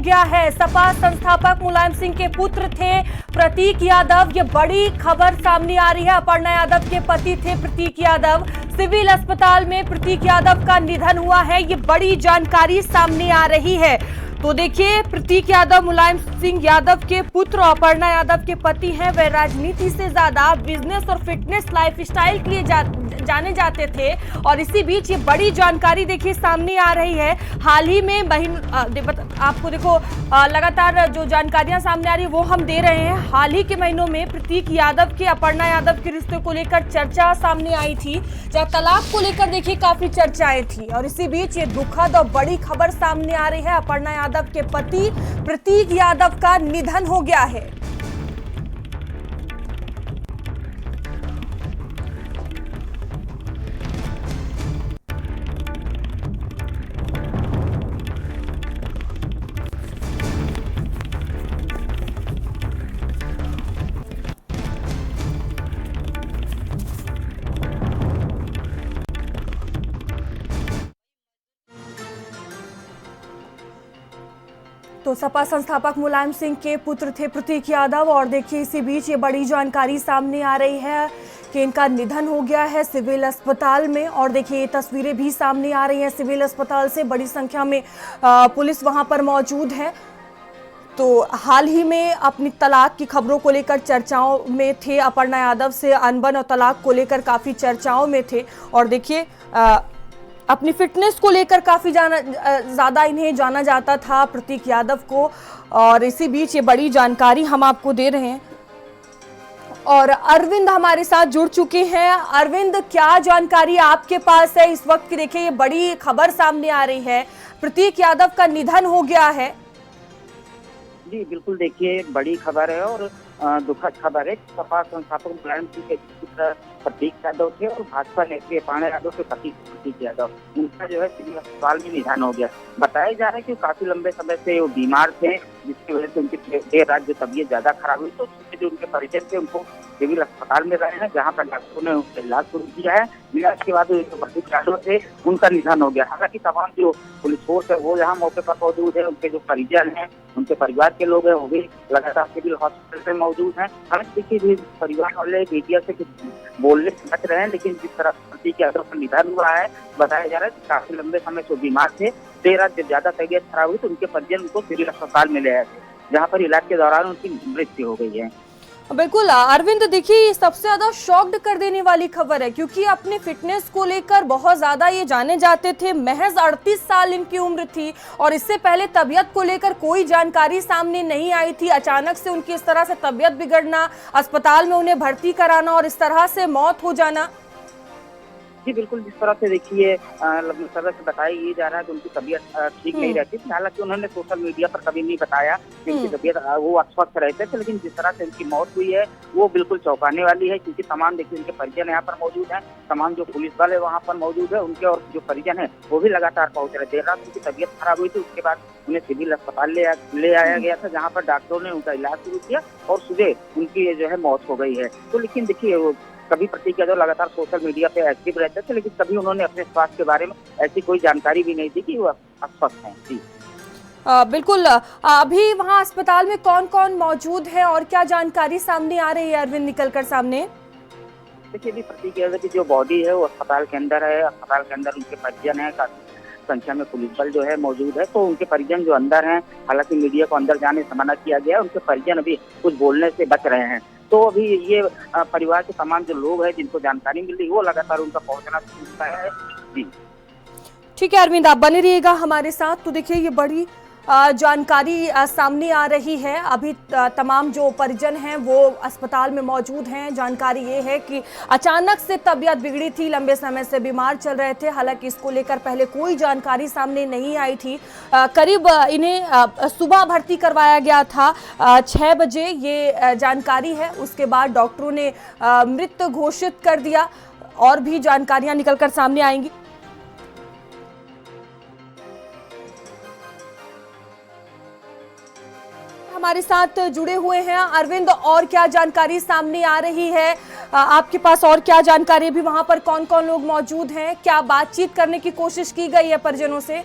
गया है। सपा संस्थापक मुलायम सिंह के पुत्र थे प्रतीक यादव। ये बड़ी खबर सामने आ रही है। अपर्णा यादव के पति थे प्रतीक यादव। सिविल अस्पताल में प्रतीक यादव का निधन हुआ है। ये बड़ी जानकारी सामने आ रही है। तो देखिए, प्रतीक यादव मुलायम सिंह यादव के पुत्र और अपर्णा यादव के पति हैं। वे राजनीति से ज्यादा बिजनेस और फिटनेस लाइफस्टाइल के लिए जाने जाते थे। और इसी बीच ये बड़ी जानकारी देखिए सामने आ रही है। हाल ही में आपको देखो लगातार जो जानकारियां सामने आ रही है वो हम दे रहे हैं। हाल ही के महीनों में प्रतीक यादव के अपर्णा यादव के रिश्ते को लेकर चर्चा सामने आई थी, जहां तलाक को लेकर देखिए काफी चर्चाएं थी। और इसी बीच ये दुखद और बड़ी खबर सामने आ रही है। अपर्णा यादव के पति प्रतीक यादव का निधन हो गया है। तो सपा संस्थापक मुलायम सिंह के पुत्र थे प्रतीक यादव। और देखिए, इसी बीच ये बड़ी जानकारी सामने आ रही है कि इनका निधन हो गया है सिविल अस्पताल में। और देखिए, ये तस्वीरें भी सामने आ रही हैं सिविल अस्पताल से। बड़ी संख्या में पुलिस वहां पर मौजूद है। तो हाल ही में अपनी तलाक की खबरों को लेकर चर्चाओं में थे। अपर्णा यादव से अनबन और तलाक को लेकर काफ़ी चर्चाओं में थे। और देखिए, अपनी फिटनेस को लेकर काफ़ी ज़्यादा इन्हें जाना जाता था प्रतीक यादव को। और इसी बीच ये बड़ी जानकारी हम आपको दे रहे हैं। और अरविंद हमारे साथ जुड़ चुके हैं। अरविंद, क्या जानकारी आपके पास है इस वक्त की? देखिए, ये बड़ी खबर सामने आ रही है, प्रतीक यादव का निधन हो गया है। जी बिल्कुल, देखिए बड़ी खबर है और दुखद खबर है। सपा संस्थापक मुलायम सिंह के पुत्र प्रतीक यादव थे और भाजपा नेत्री अपर्णा यादव के पति प्रतीक यादव, उनका जो है सिविल अस्पताल में निधन हो गया। बताया जा रहा है कि काफी लंबे समय से वो बीमार थे, जिसकी वजह से उनकी देर रात जो तबीयत ज्यादा खराब हुई, तो जो उनके परिजन थे उनको सिविल अस्पताल में रहे हैं, जहाँ पर डॉक्टरों ने उनका इलाज शुरू किया है। इलाज के बाद जो प्रतीक यादव थे उनका निधन हो गया। हालांकि तमाम जो पुलिस फोर्स है वो यहाँ मौके पर मौजूद है, उनके जो परिजन हैं, उनके परिवार के लोग हैं, वो भी लगातार सिविल हॉस्पिटल में मौजूद हैं। हालांकि देखिए, परिवार वाले मीडिया से बोलने से बच रहे हैं, लेकिन जिस तरह प्रतीक यादव का निधन हुआ है, बताया जा रहा है कि काफी लंबे समय से बीमार थे। देर रात जब ज्यादा तबीयत खराब हुई तो उनके परिजन उनको सिविल अस्पताल में ले आए थे, जहाँ पर इलाज के दौरान उनकी मृत्यु हो गई है। बिल्कुल अरविंद, देखिए ये सबसे ज्यादा शॉक्ड कर देने वाली खबर है, क्योंकि अपने फिटनेस को लेकर बहुत ज्यादा ये जाने जाते थे। महज 38 साल इनकी उम्र थी और इससे पहले तबीयत को लेकर कोई जानकारी सामने नहीं आई थी। अचानक से उनकी इस तरह से तबीयत बिगड़ना, अस्पताल में उन्हें भर्ती कराना और इस तरह से मौत हो जाना। जी बिल्कुल, जिस तरह से देखिए सदर से बताया ये जा रहा है कि उनकी तबीयत ठीक नहीं रहती थी। हालांकि उन्होंने सोशल मीडिया पर कभी नहीं बताया कि उनकी तबीयत वो अस्वस्थ रहते थे, लेकिन जिस तरह से उनकी मौत हुई है वो बिल्कुल चौंकाने वाली है। क्योंकि तमाम देखिए उनके परिजन यहाँ पर मौजूद हैं, तमाम जो पुलिस वाले वहाँ पर मौजूद है, उनके और जो परिजन है वो भी लगातार पहुंच रहे। देर रात उनकी तबीयत खराब हुई थी, उसके बाद उन्हें सिविल अस्पताल ले आया गया था, जहाँ पर डॉक्टरों ने उनका इलाज शुरू किया और सुबह उनकी जो है मौत हो गई है। तो लेकिन देखिए, कभी प्रतीक यादव लगातार सोशल मीडिया पे एक्टिव रहते थे, लेकिन कभी उन्होंने अपने स्वास्थ्य के बारे में ऐसी कोई जानकारी भी नहीं दी कि वो अस्वस्थ हैं। जी बिल्कुल, अभी वहां अस्पताल में कौन कौन मौजूद है और क्या जानकारी सामने आ रही है अरविंद निकलकर सामने? देखिए, अभी प्रतीक यादव की जो बॉडी है वो अस्पताल के अंदर है। अस्पताल के अंदर उनके परिजन है, काफी संख्या में पुलिस बल जो है मौजूद है। तो उनके परिजन जो अंदर हैं, हालांकि मीडिया को अंदर जाने से मना किया गया है, उनके परिजन अभी कुछ बोलने से बच रहे हैं। तो अभी ये परिवार के तमाम जो लोग हैं जिनको जानकारी मिल रही, वो लगातार उनका पहुंचना शुरू है। जी ठीक है अरविंद, आप बने रहिएगा हमारे साथ। तो देखिए, ये बड़ी जानकारी सामने आ रही है। अभी तमाम जो परिजन हैं वो अस्पताल में मौजूद हैं। जानकारी ये है कि अचानक से तबीयत बिगड़ी थी, लंबे समय से बीमार चल रहे थे। हालांकि इसको लेकर पहले कोई जानकारी सामने नहीं आई थी। करीब इन्हें सुबह भर्ती करवाया गया था 6 बजे, ये जानकारी है। उसके बाद डॉक्टरों ने मृत घोषित कर दिया। और भी जानकारियां निकलकर सामने आएंगी। हमारे साथ जुड़े हुए हैं अरविंद, और क्या जानकारी सामने आ रही है आपके पास? और क्या जानकारी, भी वहां पर कौन कौन लोग मौजूद हैं? क्या बातचीत करने की कोशिश की गई है परिजनों से?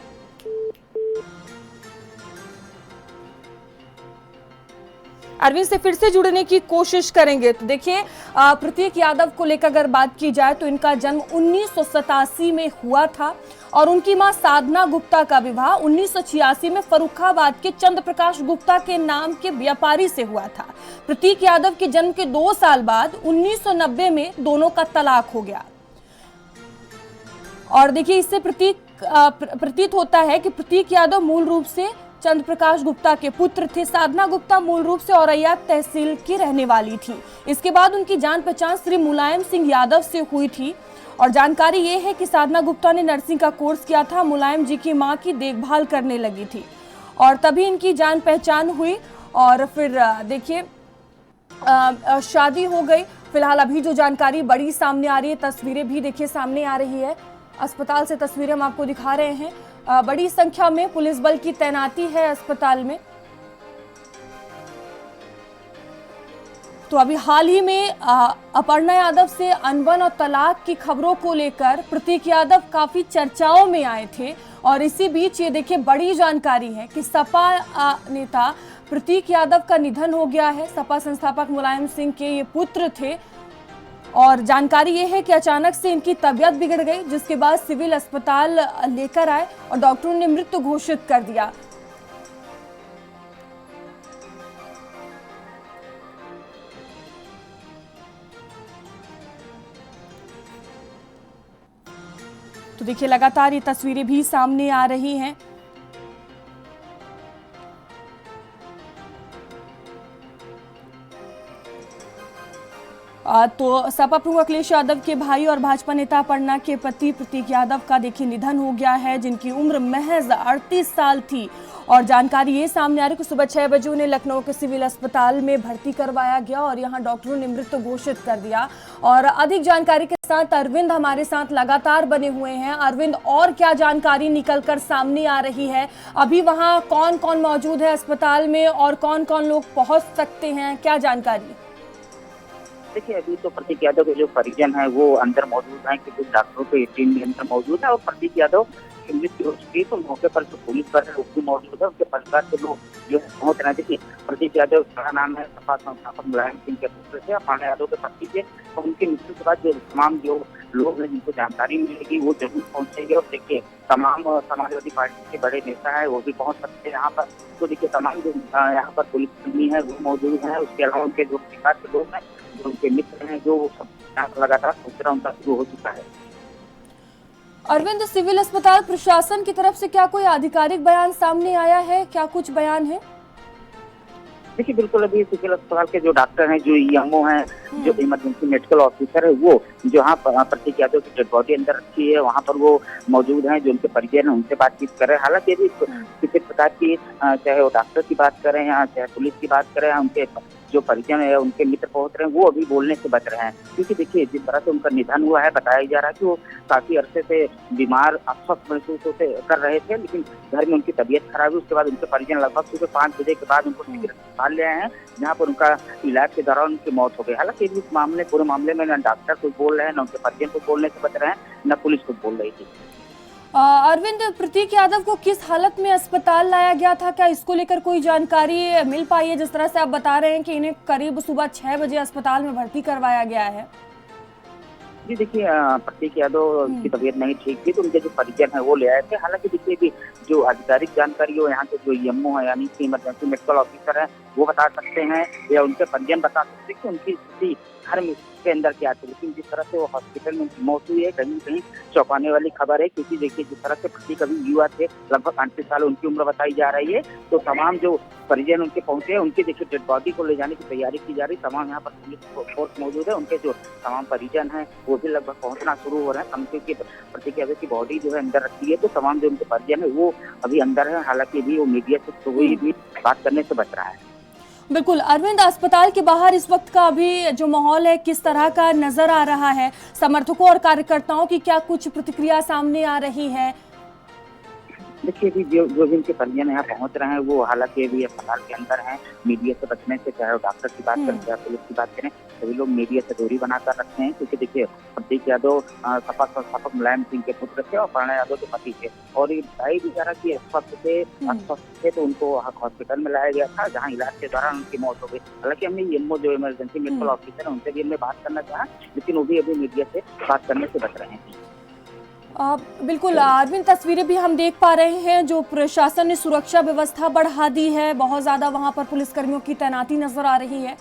अरविंद से फिर से जुड़ने की कोशिश करेंगे। तो देखिए, प्रतीक यादव को लेकर अगर बात की जाए तो इनका जन्म 1987 में हुआ था और उनकी मां साधना गुप्ता का विवाह 1986 में फर्रुखाबाद के चंद्र प्रकाश गुप्ता के नाम के व्यापारी से हुआ था। प्रतीक यादव के जन्म के 2 साल बाद 1990 में दोनों का तलाक हो गया। और देखिए, इससे प्रतीत होता है कि प्रतीक यादव मूल रूप से चंद्र प्रकाश गुप्ता के पुत्र थे। साधना गुप्ता मूल रूप से औरैया तहसील की रहने वाली थी। इसके बाद उनकी जान पहचान श्री मुलायम सिंह यादव से हुई थी और जानकारी ये है कि साधना गुप्ता ने नर्सिंग का कोर्स किया था, मुलायम जी की मां की देखभाल करने लगी थी और तभी इनकी जान पहचान हुई और फिर देखिए शादी हो गई। फिलहाल अभी जो जानकारी बड़ी सामने आ रही है, तस्वीरें भी देखिए सामने आ रही है, अस्पताल से तस्वीरें हम आपको दिखा रहे हैं। बड़ी संख्या में पुलिस बल की तैनाती है अस्पताल में। तो अभी हाल ही में अपर्णा यादव से अनबन और तलाक की खबरों को लेकर प्रतीक यादव काफी चर्चाओं में आए थे और इसी बीच ये देखिए बड़ी जानकारी है कि सपा नेता प्रतीक यादव का निधन हो गया है। सपा संस्थापक मुलायम सिंह के ये पुत्र थे और जानकारी ये है कि अचानक से इनकी तबीयत बिगड़ गई, जिसके बाद सिविल अस्पताल लेकर आए और डॉक्टरों ने मृत्यु घोषित कर दिया। तो देखिए, लगातार ये तस्वीरें भी सामने आ रही हैं। तो सपा प्रमुख अखिलेश यादव के भाई और भाजपा नेता अपर्णा के पति प्रतीक यादव का देखिए निधन हो गया है, जिनकी उम्र महज 38 साल थी और जानकारी ये सामने आ रही है कि सुबह 6 बजे उन्हें लखनऊ के सिविल अस्पताल में भर्ती करवाया गया और यहां डॉक्टरों ने मृत्यु घोषित कर दिया। और अधिक जानकारी के साथ अरविंद हमारे साथ लगातार बने हुए हैं। अरविंद, और क्या जानकारी निकलकर सामने आ रही है? अभी वहां कौन कौन मौजूद है अस्पताल में और कौन कौन लोग पहुंच सकते हैं, क्या जानकारी? देखिए, अभी तो प्रतीक यादव के जो परिजन है वो अंदर मौजूद हैं, कि कुछ डॉक्टरों के टीम भी अंदर मौजूद है और प्रतीक यादव की मृत्यु हो चुकी है। तो मौके पर जो पुलिस बल है वो भी मौजूद है, उनके परिवार के लोग जो पहुंच रहे हैं। देखिए, प्रतीक यादव का नाम है, सपा संस्थापक मुलायम सिंह के पुत्र थे, अपर्णा यादव के पति थे। तो उनकी मृत्यु के बाद जो तमाम जो लोग हैं जिनको जानकारी मिलेगी वो जरूर पहुंचेंगे। और देखिए, तमाम समाजवादी पार्टी के बड़े नेता है वो भी पहुंच सकते हैं यहाँ पर। तो देखिए, तमाम जो यहाँ पर पुलिसकर्मी है वो मौजूद है। उसके अलावा उनके जो परिवार के लोग हैं, जो उनके मित्र हैं, जो सब लगातार सूचना उनका शुरू हो चुका है। अरविंद, सिविल अस्पताल प्रशासन की तरफ से क्या कोई आधिकारिक बयान सामने आया है? क्या कुछ बयान है? देखिए, बिल्कुल अभी सिविल अस्पताल के जो डॉक्टर हैं, जो ईएमओ हैं, जो इमरजेंसी मेडिकल ऑफिसर है, वो जहाँ प्रतीक यादव की डेड बॉडी अंदर रखी है वहाँ पर वो मौजूद हैं। जो उनके परिजन हैं उनसे बातचीत कर रहे हैं। हालांकि यदि किसी प्रकार की चाहे वो डॉक्टर की बात करें या चाहे पुलिस की बात करें, उनके जो परिजन है उनके मित्र पहुंच रहे हैं, वो अभी बोलने से बच रहे हैं। क्योंकि देखिए, जिस तरह से उनका निधन हुआ है, बताया जा रहा है कि वो काफी अरसे से बीमार अस्वस्थ महसूस कर रहे थे, लेकिन घर में उनकी तबीयत खराब हुई। उसके बाद उनके परिजन लगभग सुबह 5 बजे के बाद उनको सिविल अस्पताल ले आए हैं, जहाँ पर उनका इलाज के दौरान उनकी मौत हो गई। हालांकि इस पूरे मामले में न डॉक्टर कुछ बोल रहे हैं, न उनके परिजन कुछ बोलने से बच रहे हैं, न पुलिस कुछ बोल रही थी। अरविंद, प्रतीक यादव को किस हालत में अस्पताल लाया गया था? क्या इसको लेकर कोई जानकारी मिल पाई है? जिस तरह से आप बता रहे हैं कि इन्हें करीब सुबह 6 बजे अस्पताल में भर्ती करवाया गया है। जी देखिए, प्रतीक यादव की तबीयत नहीं ठीक थी, तो उनके जो परिजन है वो ले आए थे। हालांकि देखिए, भी जो आधिकारिक जानकारी हो यहाँ के जो ईएमओ है यानी कि इमरजेंसी मेडिकल ऑफिसर है वो बता सकते हैं या उनके परिजन बता सकते हैं कि उनकी स्थिति घर में के अंदर क्या थी। लेकिन जिस तरह से वो हॉस्पिटल में उनकी मौत हुई है, कहीं कहीं चौंकाने वाली खबर है। क्योंकि देखिए, जिस तरह से प्रतीक अभी युवा थे, लगभग 38 साल उनकी उम्र बताई जा रही है। तो तमाम जो परिजन उनके पहुंचे हैं, उनकी देखिए डेड बॉडी को ले जाने की तैयारी की जा रही। तमाम यहाँ पर पुलिस फोर्स मौजूद है, उनके जो तमाम परिजन हैं वो भी लगभग पहुंचना शुरू हो रहे हैं। हम क्योंकि प्रतीक यादव की बॉडी जो है अंदर रखी है, तो तमाम जो उनके परिजन है वो अभी अंदर है। हालांकि भी वो मीडिया से कोई भी बात करने से बच रहा है। बिल्कुल अरविंद, अस्पताल के बाहर इस वक्त का अभी जो माहौल है किस तरह का नजर आ रहा है? समर्थकों और कार्यकर्ताओं की क्या कुछ प्रतिक्रिया सामने आ रही है? देखिए अभी जो भी उनके परिजन यहाँ पहुंच रहे हैं वो हालांकि अभी अस्पताल के अंदर हैं। मीडिया से बचने से, चाहे वो डॉक्टर की बात करें चाहे पुलिस की बात करें, सभी लोग मीडिया से दूरी बनाकर रखते हैं, क्योंकि देखिए प्रतीक यादव सपा संस्थापक मुलायम सिंह के पुत्र थे और प्रणय यादव के पति थे। और ये भाई बेचारा की अस्वस्थ थे तो उनको हॉस्पिटल में लाया गया था, जहाँ इलाज के दौरान उनकी मौत हो गई। हालांकि हमने एमओ जो इमरजेंसी मेडिकल ऑफिसर है उनसे भी हमने बात करना चाहा, लेकिन वो भी अभी मीडिया से बात करने से बच रहे हैं। बिल्कुल अरविंद, तस्वीरें भी हम देख पा रहे हैं, जो प्रशासन ने सुरक्षा व्यवस्था बढ़ा दी है, बहुत ज्यादा वहां पर पुलिसकर्मियों की तैनाती नजर आ रही है।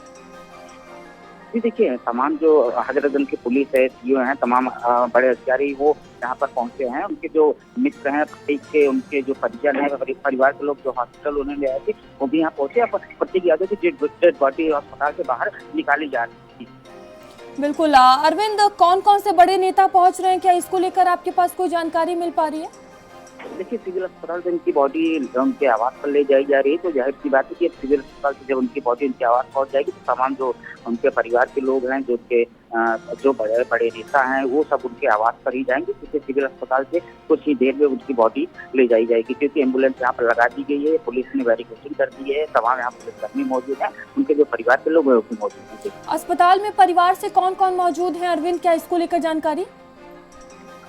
जी देखिए, तमाम जो हजरतगंज की पुलिस है, सीओ हैं, तमाम बड़े अधिकारी वो यहाँ पर पहुंचे हैं। उनके जो मित्र हैं प्रतीक के, उनके जो परिजन हैं, परिवार के लोग जो हॉस्पिटल उन्हें ले आए थे, वो भी यहाँ पहुंचे। प्रतीक यादव की डेड बॉडी अस्पताल से बाहर निकाली जा रही थी। बिल्कुल अरविंद, कौन कौन से बड़े नेता पहुंच रहे हैं, क्या इसको लेकर आपके पास कोई जानकारी मिल पा रही है? देखिए सिविल अस्पताल से उनकी बॉडी उनके आवास पर ले जाई जा रही है, तो जाहिर सी बात है कि सिविल अस्पताल से जब उनकी बॉडी उनके आवास पहुंच जाएगी तो तमाम जो उनके परिवार के लोग हैं, जो उनके जो बड़े बड़े नेता हैं, वो सब उनके आवास पर ही जाएंगे, क्योंकि सिविल अस्पताल से कुछ ही देर में उनकी बॉडी ले जाई जाएगी। क्योंकि एम्बुलेंस यहाँ पर लगा दी गई है, पुलिस ने बैरिकेडिंग कर दी है, तमाम यहाँ पुलिसकर्मी मौजूद हैं, उनके जो परिवार के लोग हैं वो भी मौजूद हैं। अस्पताल में परिवार से कौन कौन मौजूद है अरविंद, क्या इसको लेकर जानकारी?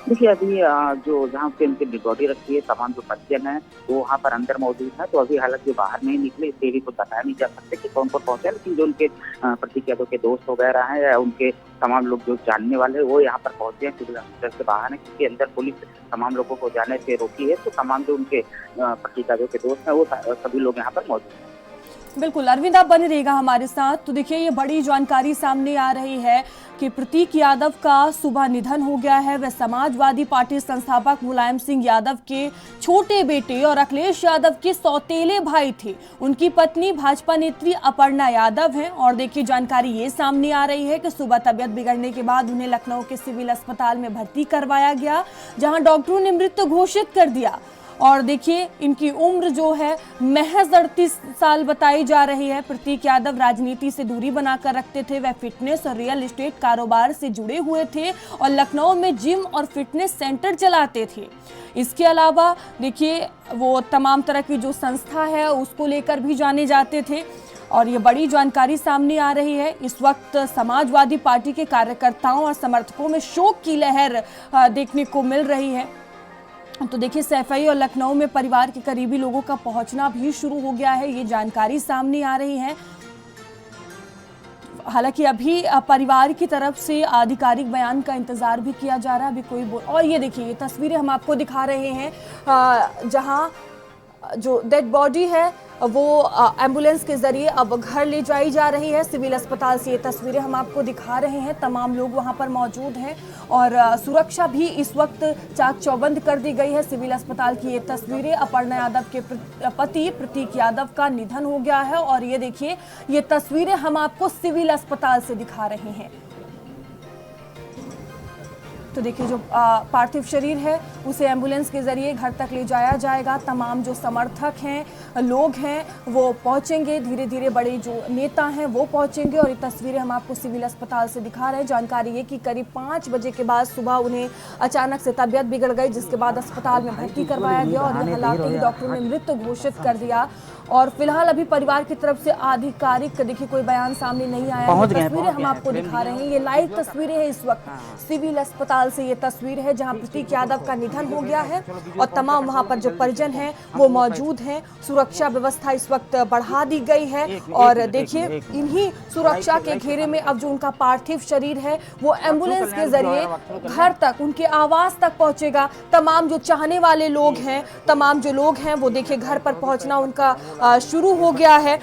देखिए अभी जो जहाँ पे उनकी डेड बॉडी रखी है, तमाम जो परिजन है वो वहाँ पर अंदर मौजूद है। तो अभी हालांकि बाहर नहीं निकले, इसलिए भी कुछ बताया नहीं जा सकते कि कौन कौन पहुंचे, लेकिन जो उनके प्रतीक यादव के दोस्त वगैरह हैं या उनके तमाम लोग जो जानने वाले हैं वो यहाँ पर पहुंचे हैं सिविल हॉस्पिटल से बाहर है, क्योंकि अंदर पुलिस तमाम लोगों को जाने से रोकी है। तो तमाम जो उनके प्रतीक यादव के दोस्त हैं वो सभी लोग यहाँ पर मौजूद हैं। बिल्कुल अरविंद, आप बने रहिएगा हमारे साथ। तो देखिए ये बड़ी जानकारी सामने आ रही है कि प्रतीक यादव का सुबह निधन हो गया है। वह समाजवादी पार्टी संस्थापक मुलायम सिंह यादव के छोटे बेटे और अखिलेश यादव के सौतेले भाई थे। उनकी पत्नी भाजपा नेत्री अपर्णा यादव हैं। और देखिए जानकारी ये सामने आ रही है कि सुबह तबियत बिगड़ने के बाद उन्हें लखनऊ के सिविल अस्पताल में भर्ती करवाया गया, जहां डॉक्टरों ने मृत घोषित कर दिया। और देखिए इनकी उम्र जो है महज 38 साल बताई जा रही है। प्रतीक यादव राजनीति से दूरी बनाकर रखते थे। वह फिटनेस और रियल एस्टेट कारोबार से जुड़े हुए थे और लखनऊ में जिम और फिटनेस सेंटर चलाते थे। इसके अलावा देखिए वो तमाम तरह की जो संस्था है उसको लेकर भी जाने जाते थे। और ये बड़ी जानकारी सामने आ रही है। इस वक्त समाजवादी पार्टी के कार्यकर्ताओं और समर्थकों में शोक की लहर देखने को मिल रही है। तो देखिए सैफई और लखनऊ में परिवार के करीबी लोगों का पहुंचना भी शुरू हो गया है, ये जानकारी सामने आ रही है। हालांकि अभी परिवार की तरफ से आधिकारिक बयान का इंतजार भी किया जा रहा है। अभी कोई और ये देखिए ये तस्वीरें हम आपको दिखा रहे हैं, जहां जो डेड बॉडी है वो एम्बुलेंस के जरिए अब घर ले जाई जा रही है सिविल अस्पताल से। ये तस्वीरें हम आपको दिखा रहे हैं, तमाम लोग वहां पर मौजूद हैं और सुरक्षा भी इस वक्त चाक चौबंद कर दी गई है सिविल अस्पताल की। ये तस्वीरें अपर्णा यादव के पति प्रतीक यादव का निधन हो गया है और ये देखिए ये तस्वीरें हम आपको सिविल अस्पताल से दिखा रहे हैं। तो देखिए जो पार्थिव शरीर है उसे एम्बुलेंस के जरिए घर तक ले जाया जाएगा। तमाम जो समर्थक हैं, लोग हैं, वो पहुंचेंगे धीरे धीरे। बड़े जो नेता हैं वो पहुंचेंगे और ये तस्वीरें हम आपको सिविल अस्पताल से दिखा रहे हैं। जानकारी ये कि करीब 5 बजे के बाद सुबह उन्हें अचानक से तबीयत बिगड़ गई, जिसके बाद अस्पताल में भर्ती करवाया गया और हालांकि ही डॉक्टरों ने मृत घोषित कर दिया। और फिलहाल अभी परिवार की तरफ से आधिकारिक देखिए कोई बयान सामने नहीं आया। तस्वीरें हम आपको दिखा रहे हैं, ये लाइव तस्वीरें हैं इस वक्त सिविल अस्पताल से। ये तस्वीर है जहां प्रतीक यादव का निधन हो गया है और तमाम वहां पर जो परिजन हैं वो मौजूद हैं। सुरक्षा व्यवस्था इस वक्त बढ़ा दी गई है और देखिए इन्हीं सुरक्षा के घेरे में अब जो उनका पार्थिव शरीर है वो एम्बुलेंस के जरिए घर तक, उनके आवास तक पहुंचेगा। तमाम जो चाहने वाले लोग हैं, तमाम जो लोग हैं वो देखिए घर पर पहुंचना उनका शुरू हो गया है।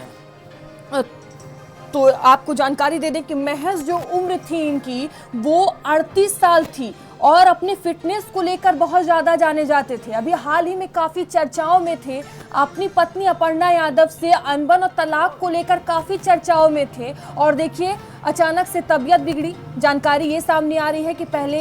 तो आपको जानकारी दे दें कि महज जो उम्र थी इनकी वो 38 साल थी और अपनी फिटनेस को लेकर बहुत ज़्यादा जाने जाते थे। अभी हाल ही में काफ़ी चर्चाओं में थे, अपनी पत्नी अपर्णा यादव से अनबन और तलाक को लेकर काफ़ी चर्चाओं में थे और देखिए अचानक से तबीयत बिगड़ी। जानकारी ये सामने आ रही है कि पहले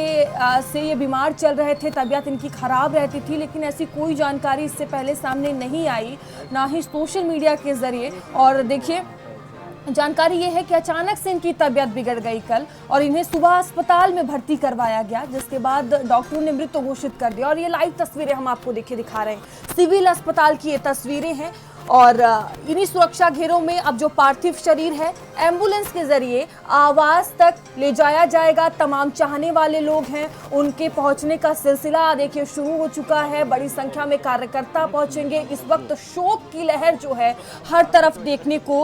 से ये बीमार चल रहे थे, तबीयत इनकी ख़राब रहती थी, लेकिन ऐसी कोई जानकारी इससे पहले सामने नहीं आई, ना ही सोशल मीडिया के ज़रिए। और देखिए जानकारी ये है कि अचानक से इनकी तबीयत बिगड़ गई कल और इन्हें सुबह अस्पताल में भर्ती करवाया गया, जिसके बाद डॉक्टरों ने मृत घोषित कर दिया। और ये लाइव तस्वीरें हम आपको दिखा रहे हैं, सिविल अस्पताल की ये तस्वीरें हैं। और इन्हीं सुरक्षा घेरों में अब जो पार्थिव शरीर है एम्बुलेंस के जरिए आवास तक ले जाया जाएगा। तमाम चाहने वाले लोग हैं, उनके पहुंचने का सिलसिला देखिए शुरू हो चुका है। बड़ी संख्या में कार्यकर्ता पहुंचेंगे। इस वक्त शोक की लहर जो है हर तरफ देखने को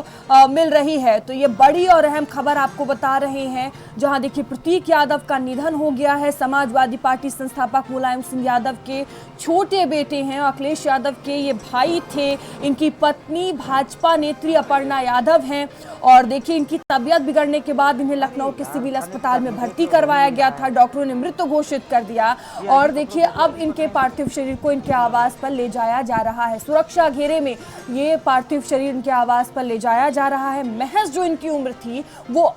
मिल रही है। तो ये बड़ी और अहम खबर आपको बता रहे हैं, जहां देखिए प्रतीक यादव का निधन हो गया है। समाजवादी पार्टी संस्थापक मुलायम सिंह यादव के छोटे बेटे हैं, अखिलेश यादव के ये भाई थे। इनकी पत्नी भाजपा नेत्री अपर्णा यादव हैं और देखिए इनकी तबीयत बिगड़ने के बाद इन्हें लखनऊ के सिविल अस्पताल में भर्ती करवाया गया था। डॉक्टरों ने मृत घोषित कर दिया और देखिए अब इनके पार्थिव शरीर को इनके आवास पर ले जाया जा रहा है। सुरक्षा घेरे में ये पार्थिव शरीर इनके आवास पर ले जाया जा रहा है। महज जो इनकी उम्र थी वो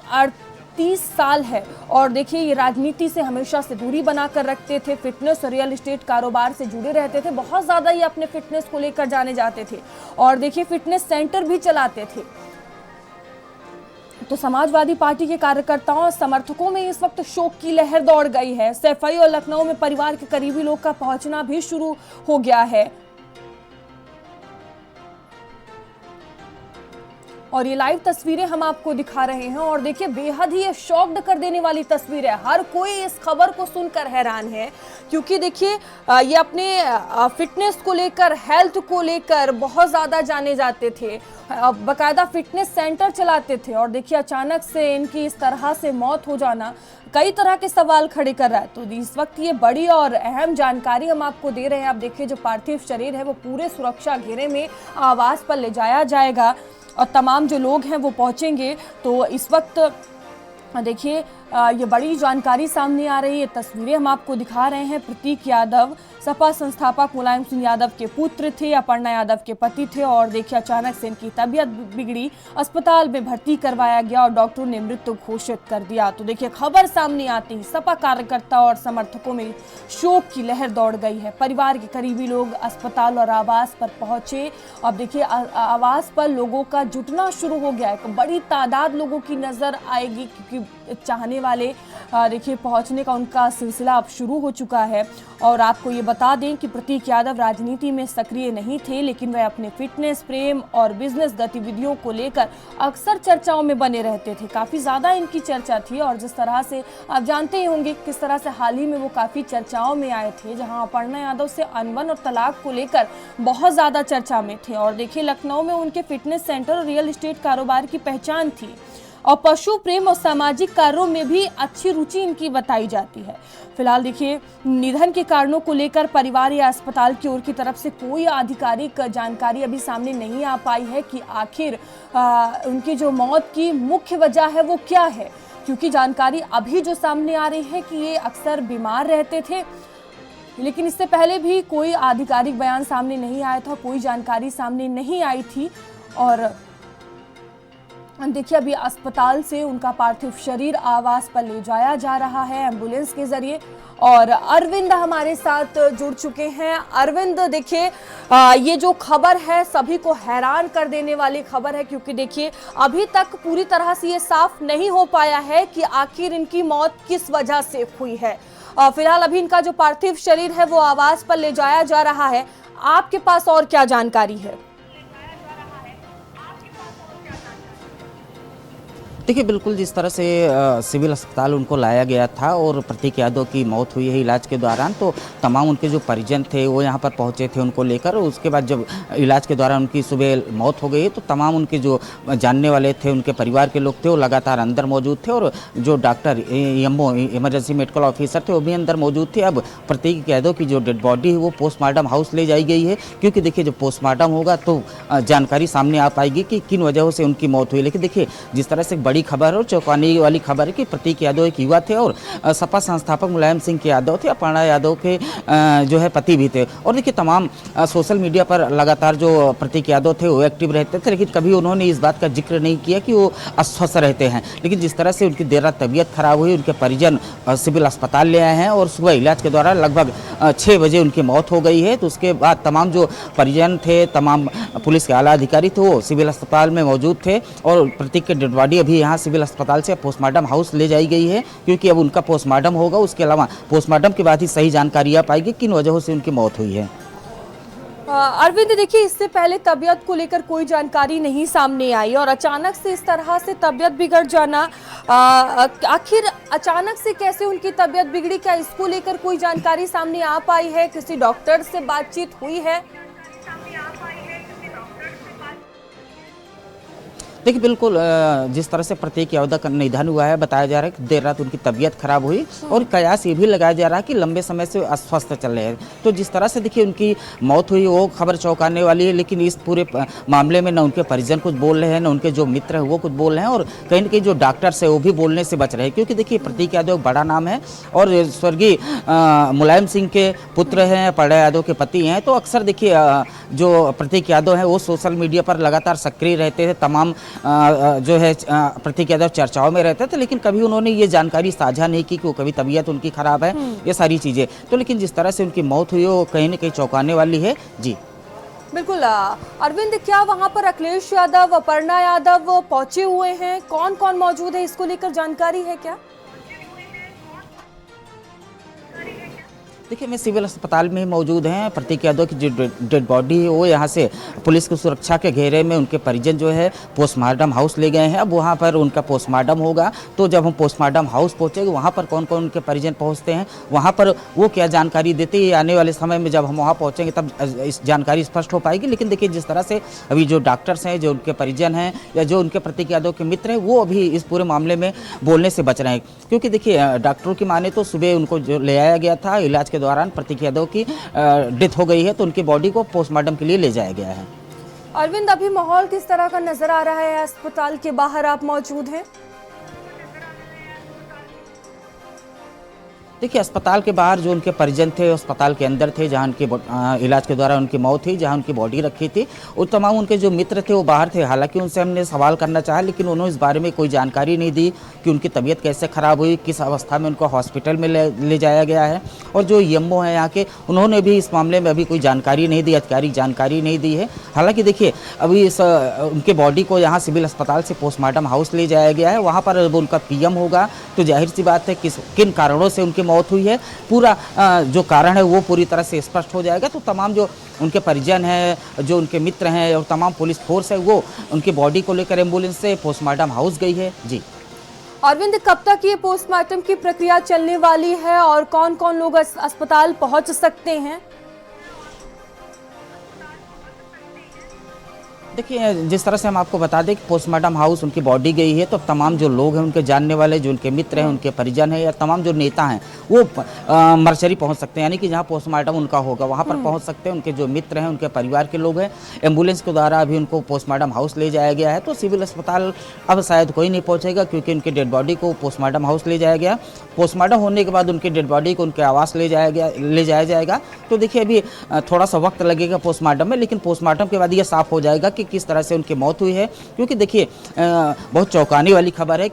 30 साल है और देखिए ये राजनीति से हमेशा से दूरी बनाकर रखते थे। फिटनेस और रियल एस्टेट कारोबार से जुड़े रहते थे। बहुत ज़्यादा ये अपने फिटनेस को लेकर जाने जाते थे और देखिए फिटनेस सेंटर भी चलाते थे। तो समाजवादी पार्टी के कार्यकर्ताओं और समर्थकों में इस वक्त शोक की लहर दौड़ गई है। सैफई और लखनऊ में परिवार के करीबी लोग का पहुंचना भी शुरू हो गया है और ये लाइव तस्वीरें हम आपको दिखा रहे हैं। और देखिए बेहद ही ये शॉक्ड कर देने वाली तस्वीर है। हर कोई इस खबर को सुनकर हैरान है, क्योंकि देखिए ये अपने फिटनेस को लेकर, हेल्थ को लेकर बहुत ज़्यादा जाने जाते थे। बाकायदा फिटनेस सेंटर चलाते थे और देखिए अचानक से इनकी इस तरह से मौत हो जाना कई तरह के सवाल खड़े कर रहा है। तो इस वक्त ये बड़ी और अहम जानकारी हम आपको दे रहे हैं। आप देखिए जो पार्थिव शरीर है वो पूरे सुरक्षा घेरे में आवास पर ले जाया जाएगा और तमाम जो लोग हैं वो पहुंचेंगे। तो इस वक्त देखिए ये बड़ी जानकारी सामने आ रही है। तस्वीरें हम आपको दिखा रहे हैं। प्रतीक यादव सपा संस्थापक मुलायम सिंह यादव के पुत्र थे, अपर्णा यादव के पति थे और देखिए अचानक से इनकी तबीयत बिगड़ी, अस्पताल में भर्ती करवाया गया और डॉक्टरों ने मृत्यु घोषित कर दिया। तो देखिए खबर सामने आती ही सपा कार्यकर्ता और समर्थकों में शोक की लहर दौड़ गई है। परिवार के करीबी लोग अस्पताल और आवास पर पहुंचे। अब देखिए आवास पर लोगों का जुटना शुरू हो गया है। बड़ी तादाद लोगों की नजर आएगी, क्योंकि चाहने वाले देखिए पहुंचने का उनका सिलसिला अब शुरू हो चुका है। और आपको ये बता दें कि प्रतीक यादव राजनीति में सक्रिय नहीं थे, लेकिन वह अपने फिटनेस, प्रेम और बिजनेस गतिविधियों को लेकर अक्सर चर्चाओं में बने रहते थे। काफ़ी ज़्यादा इनकी चर्चा थी और जिस तरह से आप जानते ही होंगे किस तरह से हाल ही में वो काफ़ी चर्चाओं में आए थे, जहां अपर्णा यादव से अनबन और तलाक को लेकर बहुत ज़्यादा चर्चा में थे। और देखिए लखनऊ में उनके फिटनेस सेंटर और रियल एस्टेट कारोबार की पहचान थी और पशु प्रेम और सामाजिक कार्यों में भी अच्छी रुचि इनकी बताई जाती है। फिलहाल देखिए निधन के कारणों को लेकर परिवार या अस्पताल की ओर की तरफ से कोई आधिकारिक जानकारी अभी सामने नहीं आ पाई है कि आखिर उनकी जो मौत की मुख्य वजह है वो क्या है, क्योंकि जानकारी अभी जो सामने आ रही है कि ये अक्सर बीमार रहते थे, लेकिन इससे पहले भी कोई आधिकारिक बयान सामने नहीं आया था, कोई जानकारी सामने नहीं आई थी। और देखिए अभी अस्पताल से उनका पार्थिव शरीर आवास पर ले जाया जा रहा है एम्बुलेंस के जरिए। और अरविंद हमारे साथ जुड़ चुके हैं। अरविंद देखिए ये जो खबर है सभी को हैरान कर देने वाली खबर है, क्योंकि देखिए अभी तक पूरी तरह से ये साफ नहीं हो पाया है कि आखिर इनकी मौत किस वजह से हुई है। फिलहाल अभी इनका जो पार्थिव शरीर है वो आवास पर ले जाया जा रहा है। आपके पास और क्या जानकारी है? देखिए बिल्कुल जिस तरह से सिविल अस्पताल उनको लाया गया था और प्रतीक यादव की मौत हुई है इलाज के दौरान, तो तमाम उनके जो परिजन थे वो यहाँ पर पहुँचे थे उनको लेकर। उसके बाद जब इलाज के दौरान उनकी सुबह मौत हो गई तो तमाम उनके जो जानने वाले थे, उनके परिवार के लोग थे, वो लगातार अंदर मौजूद थे और जो doctor EMO emergency medical officer थे वो भी अंदर मौजूद थे। अब प्रतीक यादव की जो डेड बॉडी है वो पोस्टमार्टम हाउस ले जाई गई है, क्योंकि देखिए जब पोस्टमार्टम होगा तो जानकारी सामने आ पाएगी कि किन वजहों से उनकी मौत हुई। लेकिन देखिए जिस तरह से बड़ी खबर और चौंकाने वाली खबर है कि प्रतीक यादव एक युवा थे और सपा संस्थापक मुलायम सिंह के यादव थे, अपर्णा यादव के जो है पति भी थे। और देखिए तमाम सोशल मीडिया पर लगातार जो प्रतीक यादव थे वो एक्टिव रहते थे, लेकिन कभी उन्होंने इस बात का जिक्र नहीं किया कि वो अस्वस्थ रहते हैं। लेकिन जिस तरह से उनकी देर रात तबीयत खराब हुई, उनके परिजन सिविल अस्पताल ले आए हैं और सुबह इलाज के दौरान लगभग 6 बजे उनकी मौत हो गई है। तो उसके बाद तमाम जो परिजन थे, तमाम पुलिस के आला अधिकारी थे, वो सिविल अस्पताल में मौजूद थे और प्रतीक की डेड बॉडी अभी यहाँ सिविल अस्पताल से पोस्टमार्टम हाउस ले जाई गई है, क्योंकि अब उनका पोस्टमार्टम होगा। उसके अलावा पोस्टमार्टम के बाद ही सही जानकारी आ पाएगी किन वजहों से उनकी मौत हुई है। अरविंद, देखिए, इससे पहले तबीयत को लेकर कोई जानकारी नहीं सामने आई और अचानक से इस तरह से तबीयत बिगड़ जाना, आखिर अचानक से कैसे उनकी तबीयत बिगड़ी? क्या इसको लेकर कोई जानकारी सामने आ पाई है? किसी डॉक्टर से बातचीत हुई है? देखिए, बिल्कुल जिस तरह से प्रतीक यादव का निधन हुआ है, बताया जा रहा है कि देर रात उनकी तबीयत खराब हुई और कयास ये भी लगाया जा रहा है कि लंबे समय से अस्वस्थ चल रहे हैं। तो जिस तरह से देखिए उनकी मौत हुई वो खबर चौंकाने वाली है, लेकिन इस पूरे मामले में न उनके परिजन कुछ बोल रहे हैं, न उनके जो मित्र हैं वो कुछ बोल रहे हैं और कहीं न कहीं जो डॉक्टर्स है वो भी बोलने से बच रहे हैं। क्योंकि देखिए प्रतीक यादव बड़ा नाम है और स्वर्गीय मुलायम सिंह के पुत्र हैं, पड़ा यादव के पति हैं। तो अक्सर देखिए जो प्रतीक यादव हैं वो सोशल मीडिया पर लगातार सक्रिय रहते थे, तमाम जो है प्रतीक यादव चर्चाओं में रहते थे, लेकिन कभी उन्होंने ये जानकारी साझा नहीं की कि वो कभी तबीयत उनकी खराब है, ये सारी चीज़ें। तो लेकिन जिस तरह से उनकी मौत हुई वो कहीं न कहीं चौंकाने वाली है। जी बिल्कुल अरविंद, क्या वहां पर अखिलेश यादव, अपर्णा यादव पहुंचे हुए हैं? कौन कौन मौजूद है, इसको लेकर जानकारी है क्या? देखिए, मैं सिविल अस्पताल में ही मौजूद हैं। प्रतीक यादव की जो डेड बॉडी है वो यहाँ से पुलिस की सुरक्षा के घेरे में उनके परिजन जो है पोस्टमार्टम हाउस ले गए हैं। अब वहाँ पर उनका पोस्टमार्टम होगा। तो जब हम पोस्टमार्टम हाउस पहुँचेंगे, वहाँ पर कौन कौन उनके परिजन पहुँचते हैं, वहाँ पर वो क्या जानकारी देते हैं, आने वाले समय में जब हम वहाँ पहुँचेंगे तब इस जानकारी स्पष्ट हो पाएगी। लेकिन देखिए जिस तरह से अभी जो डॉक्टर्स हैं, जो उनके परिजन हैं या जो उनके प्रतीक यादव के मित्र हैं, वो अभी इस पूरे मामले में बोलने से बच रहे हैं। क्योंकि देखिए डॉक्टरों की माने तो सुबह उनको जो ले आया गया था, इलाज के दौरान प्रतीक यादव की डेथ हो गई है, तो उनकी बॉडी को पोस्टमार्टम के लिए ले जाया गया है। अरविंद, अभी माहौल किस तरह का नजर आ रहा है? अस्पताल के बाहर आप मौजूद हैं। देखिए, अस्पताल के बाहर जो उनके परिजन थे अस्पताल के अंदर थे, जहां उनके इलाज के दौरान उनकी मौत हुई, जहां उनकी बॉडी रखी थी, और तमाम उनके जो मित्र थे वो बाहर थे। हालांकि उनसे हमने सवाल करना चाहा, लेकिन उन्होंने इस बारे में कोई जानकारी नहीं दी कि उनकी तबीयत कैसे ख़राब हुई, किस अवस्था में उनको हॉस्पिटल में ले जाया गया है। और जो ईएमओ हैं यहाँ के, उन्होंने भी इस मामले में अभी कोई जानकारी नहीं दी, अधिकारिक जानकारी नहीं दी है। हालाँकि देखिए अभी उनके बॉडी को यहाँ सिविल अस्पताल से पोस्टमार्टम हाउस ले जाया गया है। वहाँ पर अब उनका पीएम होगा, तो जाहिर सी बात है किन कारणों से उनकी मौत हुई है, पूरा जो कारण है वो पूरी तरह से स्पष्ट हो जाएगा। तो तमाम जो उनके परिजन हैं, जो उनके मित्र हैं और तमाम पुलिस फोर्स है, वो उनकी बॉडी को लेकर एम्बुलेंस से पोस्टमार्टम हाउस गई है। जी अरविंद, कब तक ये पोस्टमार्टम की प्रक्रिया चलने वाली है और कौन कौन लोग अस्पताल पहुंच सकते हैं? देखिए, जिस तरह से हम आपको बता दें कि पोस्टमार्टम हाउस उनकी बॉडी गई है, तो तमाम जो लोग हैं, उनके जानने वाले, जो उनके मित्र हैं, उनके परिजन हैं या तमाम जो नेता हैं, वो मर्चरी पहुंच सकते हैं, यानी कि जहां पोस्टमार्टम उनका होगा वहां पर पहुंच सकते हैं। उनके जो मित्र हैं, उनके परिवार के लोग हैं, एम्बुलेंस के द्वारा अभी उनको पोस्टमार्टम हाउस ले जाया गया है। तो सिविल अस्पताल अब शायद कोई नहीं पहुँचेगा, क्योंकि उनकी डेड बॉडी को पोस्टमार्टम हाउस ले जाया गया। पोस्टमार्टम होने के बाद उनकी डेड बॉडी को उनके आवास ले जाया जाएगा। तो देखिए अभी थोड़ा सा वक्त लगेगा पोस्टमार्टम में, लेकिन पोस्टमार्टम के बाद ये साफ हो जाएगा कि किस तरह से उनकी मौत हुई है। क्योंकि देखिए बहुत चौंकाने वाली खबर है।